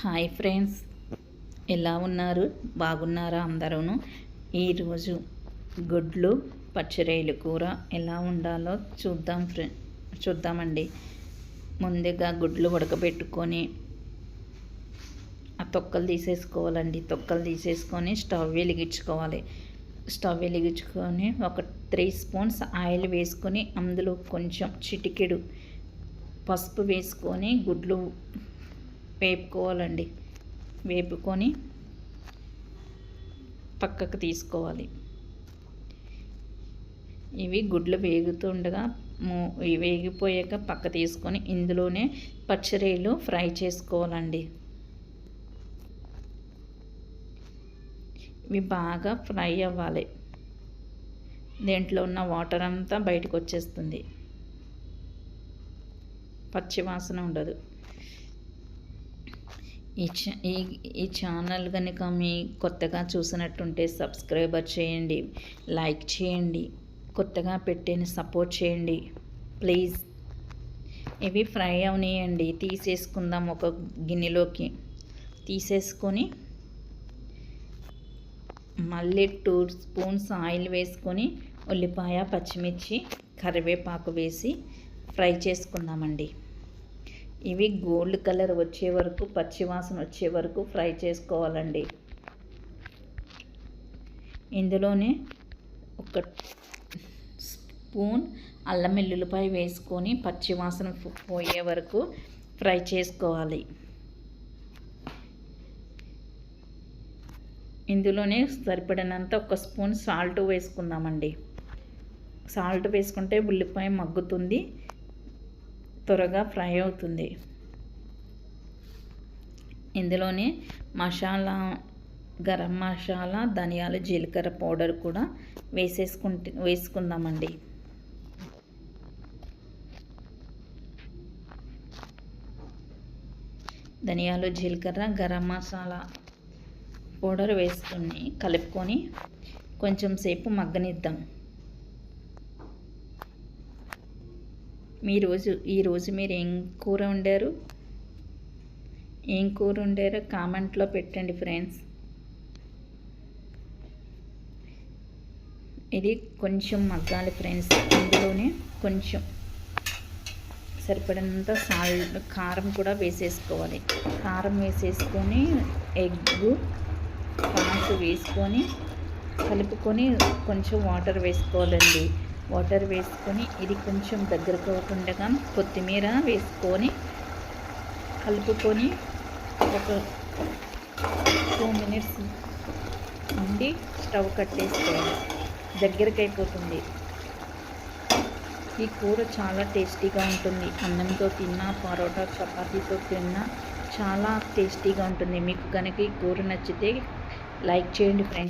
Hi friends, ఎలా ఉన్నారు? బాగున్నారా అందరూను? ఈరోజు గుడ్లు పచ్చిరొయ్యల కూర ఎలా ఉండాలో చూద్దామండి. ముందుగా గుడ్లు ఉడకబెట్టుకొని ఆ తొక్కలు తీసేసుకోవాలండి. తొక్కలు తీసేసుకొని స్టవ్ వెలిగించుకొని ఒక 3 స్పూన్స్ ఆయిల్ వేసుకొని అందులో కొంచెం చిటికెడు పసుపు వేసుకొని గుడ్లు వేపుకోవాలండి. వేపుకొని పక్కకు తీసుకోవాలి. ఇవి గుడ్లు వేగుతుండగా వేగిపోయాక పక్క తీసుకొని ఇందులోనే పచ్చిరొయ్యలు ఫ్రై చేసుకోవాలండి. ఇవి బాగా ఫ్రై అవ్వాలి. దేంట్లో ఉన్న వాటర్ అంతా బయటకు వచ్చేస్తుంది, పచ్చి వాసన ఉండదు. ఈ ఛానల్ కనుక మీ కొత్తగా చూసినట్టుంటే సబ్స్క్రైబర్ చేయండి, లైక్ చేయండి, కొత్తగా పెట్టిన సపోర్ట్ చేయండి ప్లీజ్. ఇవి ఫ్రై అవనియండి. తీసేసుకుందాం. ఒక గిన్నెలోకి తీసేసుకొని మళ్ళీ 2 స్పూన్స్ ఆయిల్ వేసుకొని ఉల్లిపాయ, పచ్చిమిర్చి, కరివేపాకు వేసి ఫ్రై చేసుకుందామండి. ఇవి గోల్డ్ కలర్ వచ్చే వరకు, పచ్చివాసన వచ్చే వరకు ఫ్రై చేసుకోవాలండి. ఇందులోనే ఒక స్పూన్ అల్లం వెల్లుల్లిపాయ వేసుకొని పచ్చివాసన పోయే వరకు ఫ్రై చేసుకోవాలి. ఇందులోనే సరిపడినంత ఒక స్పూన్ సాల్ట్ వేసుకుందామండి. సాల్ట్ వేసుకుంటే ఉల్లిపాయ మగ్గుతుంది, త్వరగా ఫ్రై అవుతుంది. ఇందులోనే మసాలా, గరం మసాలా, ధనియాలు, జీలకర్ర పౌడర్ కూడా వేసుకుందామండి. ధనియాలు, జీలకర్ర, గరం మసాలా పౌడర్ వేసుకొని కలుపుకొని కొంచెం సేపు మగ్గనిద్దాం. ఈరోజు మీరు ఏం కూర వండారో కామెంట్లో పెట్టండి ఫ్రెండ్స్. ఇది కొంచెం మగ్గాలి ఫ్రెండ్స్. ఇందులోనే కొంచెం సరిపడినంత కారం కూడా వేసేసుకోవాలి. కారం వేసేసుకొని ఎగ్గు పాలు వేసుకొని కలుపుకొని కొంచెం వాటర్ వేసుకోవాలండి. వాటర్ వేసుకొని ఇది కొంచెం దగ్గరకు అవ్వకుండా కొత్తిమీర వేసుకొని కలుపుకొని ఒక 2 మినిట్స్ ఉండి స్టవ్ కట్టేసుకోవాలి. దగ్గరకు అయిపోతుంది. ఈ కూర చాలా టేస్టీగా ఉంటుంది. అన్నంతో తిన్నా, పరోటా, చపాతీతో తిన్నా చాలా టేస్టీగా ఉంటుంది. మీకు కనుక ఈ కూర నచ్చితే లైక్ చేయండి ఫ్రెండ్స్.